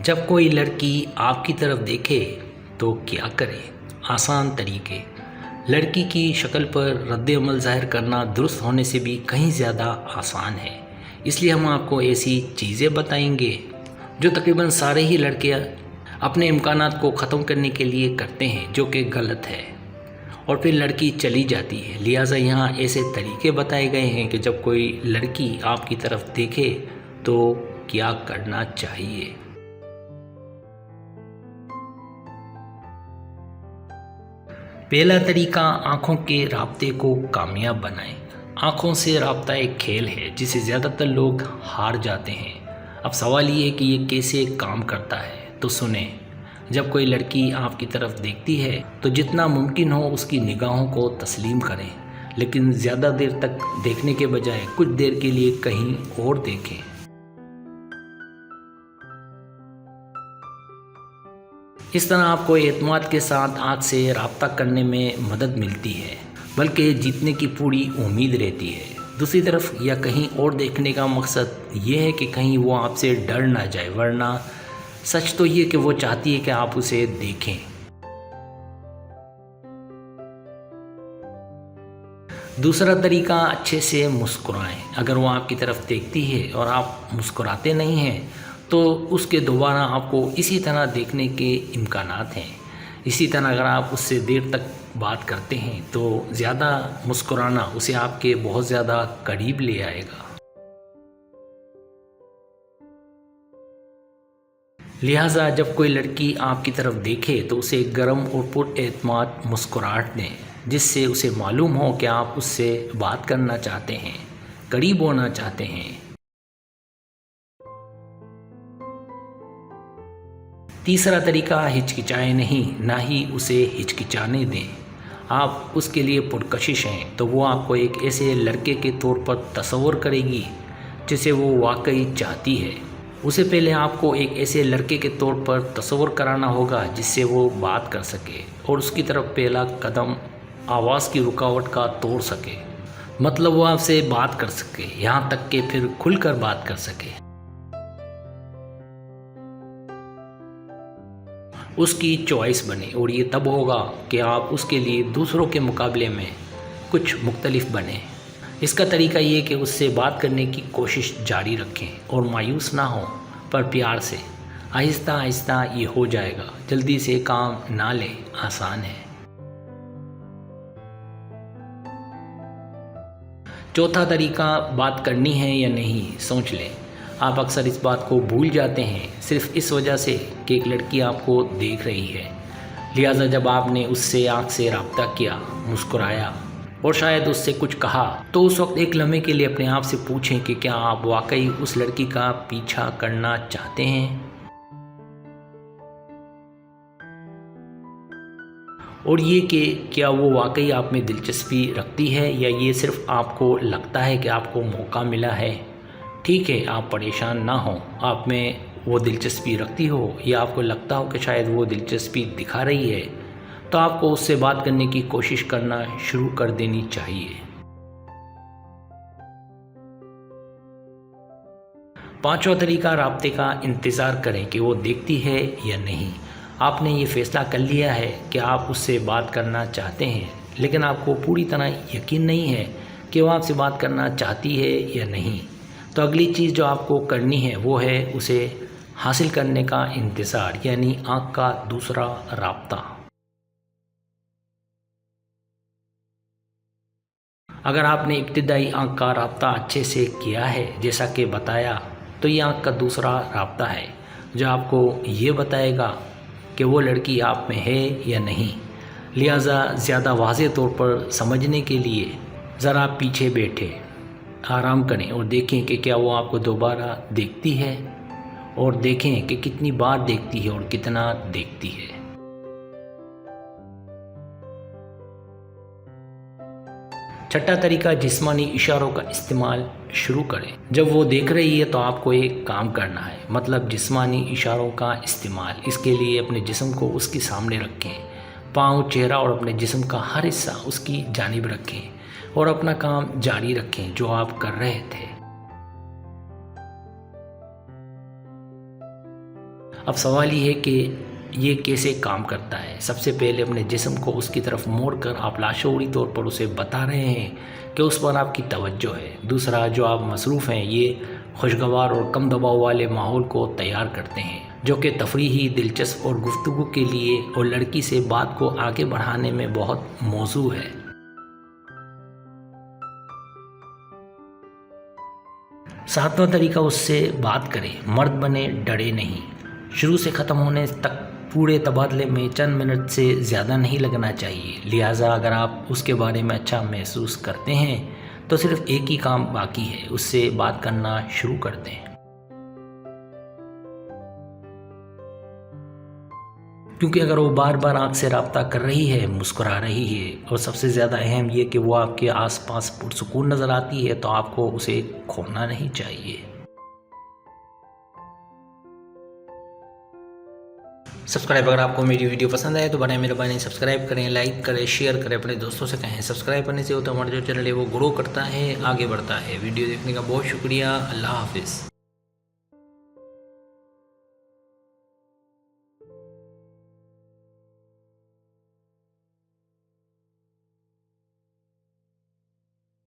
जब कोई लड़की आपकी तरफ देखे तो क्या करे? आसान तरीके। लड़की की शक्ल पर रद्द-ए-अमल ज़ाहिर करना दुरुस्त होने से भी कहीं ज़्यादा आसान है। इसलिए हम आपको ऐसी चीज़ें बताएंगे जो तकरीबन सारे ही लड़के अपने इम्कानात को ख़त्म करने के लिए करते हैं, जो कि गलत है, और फिर लड़की चली जाती है। लिहाजा यहाँ ऐसे तरीके बताए गए हैं कि जब कोई लड़की आपकी तरफ देखे तो क्या करना चाहिए। पहला तरीका, आँखों के राब्ते को कामयाब बनाएं। आँखों से राब्ता एक खेल है जिसे ज़्यादातर लोग हार जाते हैं। अब सवाल ये है कि ये कैसे काम करता है, तो सुने। जब कोई लड़की आपकी तरफ देखती है तो जितना मुमकिन हो उसकी निगाहों को तस्लीम करें, लेकिन ज़्यादा देर तक देखने के बजाय कुछ देर के लिए कहीं और देखें। इस तरह आपको एतमाद के साथ आँख से राब्ता करने में मदद मिलती है, बल्कि जीतने की पूरी उम्मीद रहती है। दूसरी तरफ या कहीं और देखने का मकसद ये है कि कहीं वो आपसे डर ना जाए, वरना सच तो ये कि वो चाहती है कि आप उसे देखें। दूसरा तरीका, अच्छे से मुस्कुराएं। अगर वो आपकी तरफ देखती है और आप मुस्कुराते नहीं हैं तो उसके दोबारा आपको इसी तरह देखने के इम्कानात हैं। इसी तरह अगर आप उससे देर तक बात करते हैं तो ज़्यादा मुस्कुराना उसे आपके बहुत ज़्यादा करीब ले आएगा। लिहाजा जब कोई लड़की आपकी तरफ देखे तो उसे गर्म और पुरएतमाद मुस्कुराहट दें, जिससे उसे मालूम हो कि आप उससे बात करना चाहते हैं, करीब होना चाहते हैं। तीसरा तरीका, हिचकिचाएं नहीं, ना ही उसे हिचकिचाने दें। आप उसके लिए पुरकशिश हैं तो वो आपको एक ऐसे लड़के के तौर पर तस्वर करेगी जिसे वो वाकई चाहती है। उसे पहले आपको एक ऐसे लड़के के तौर पर तस्वर कराना होगा जिससे वो बात कर सके और उसकी तरफ पहला कदम आवाज़ की रुकावट का तोड़ सके। मतलब वो आपसे बात कर सके, यहाँ तक कि फिर खुलकर बात कर सके। उसकी चॉइस बने, और ये तब होगा कि आप उसके लिए दूसरों के मुकाबले में कुछ मुख्तलिफ बने। इसका तरीका ये कि उससे बात करने की कोशिश जारी रखें और मायूस ना हो, पर प्यार से। आहिस्ता आहिस्ता ये हो जाएगा, जल्दी से काम ना लें, आसान है। चौथा तरीका, बात करनी है या नहीं, सोच लें। आप अक्सर इस बात को भूल जाते हैं सिर्फ इस वजह से कि एक लड़की आपको देख रही है। लिहाजा जब आपने उससे आँख से राब्ता किया, मुस्कुराया और शायद उससे कुछ कहा, तो उस वक्त एक लम्हे के लिए अपने आप से पूछें कि क्या आप वाकई उस लड़की का पीछा करना चाहते हैं, और ये कि क्या वो वाकई आप में दिलचस्पी रखती है या ये सिर्फ आपको लगता है कि आपको मौका मिला है। ठीक है, आप परेशान ना हो। आप में वो दिलचस्पी रखती हो या आपको लगता हो कि शायद वो दिलचस्पी दिखा रही है, तो आपको उससे बात करने की कोशिश करना शुरू कर देनी चाहिए। पांचवा तरीका, राब्ते का इंतज़ार करें कि वो देखती है या नहीं। आपने ये फ़ैसला कर लिया है कि आप उससे बात करना चाहते हैं, लेकिन आपको पूरी तरह यकीन नहीं है कि वो आपसे बात करना चाहती है या नहीं। तो अगली चीज़ जो आपको करनी है वो है उसे हासिल करने का इंतज़ार, यानी आँख का दूसरा राब्ता। अगर आपने इब्तिदाई आँख का राब्ता अच्छे से किया है जैसा कि बताया, तो ये आँख का दूसरा राब्ता है जो आपको ये बताएगा कि वो लड़की आप में है या नहीं। लिहाजा ज़्यादा वाज़ेह तौर पर समझने के लिए ज़रा पीछे बैठे आराम करें और देखें कि क्या वो आपको दोबारा देखती है, और देखें कि कितनी बार देखती है और कितना देखती है। छठा तरीका, जिस्मानी इशारों का इस्तेमाल शुरू करें। जब वो देख रही है तो आपको एक काम करना है, मतलब जिस्मानी इशारों का इस्तेमाल। इसके लिए अपने जिस्म को उसके सामने रखें, पाँव, चेहरा और अपने जिस्म का हर हिस्सा उसकी जानिब रखें और अपना काम जारी रखें जो आप कर रहे थे। اب سوال یہ ہے کہ یہ کیسے کام کرتا ہے۔ سب سے پہلے اپنے جسم کو اس کی طرف موڑ کر آپ لاشعوری طور پر اسے بتا رہے ہیں کہ اس پر آپ کی توجہ ہے۔ دوسرا، جو آپ مصروف ہیں، یہ خوشگوار اور کم دباؤ والے ماحول کو تیار کرتے ہیں جو کہ تفریحی، دلچسپ اور گفتگو کے لیے اور لڑکی سے بات کو آگے بڑھانے میں بہت موزوں ہے۔ ساتواں طریقہ، اس سے بات کریں، مرد بنے، ڈرے نہیں۔ شروع سے ختم ہونے تک پورے تبادلے میں چند منٹ سے زیادہ نہیں لگنا چاہیے، لہٰذا اگر آپ اس کے بارے میں اچھا محسوس کرتے ہیں تو صرف ایک ہی کام باقی ہے، اس سے بات کرنا شروع کر دیں۔ کیونکہ اگر وہ بار بار آنکھ سے رابطہ کر رہی ہے، مسکرا رہی ہے اور سب سے زیادہ اہم یہ کہ وہ آپ کے آس پاس پرسکون نظر آتی ہے، تو آپ کو اسے کھونا نہیں چاہیے۔ سبسکرائب، اگر آپ کو میری ویڈیو پسند آئے تو برائے مہربانی سبسکرائب کریں، لائک کریں، شیئر کریں، اپنے دوستوں سے کہیں۔ سبسکرائب کرنے سے ہوتا ہے ہمارا جو چینل ہے وہ گرو کرتا ہے، آگے بڑھتا ہے۔ ویڈیو دیکھنے کا بہت شکریہ۔ اللہ حافظ۔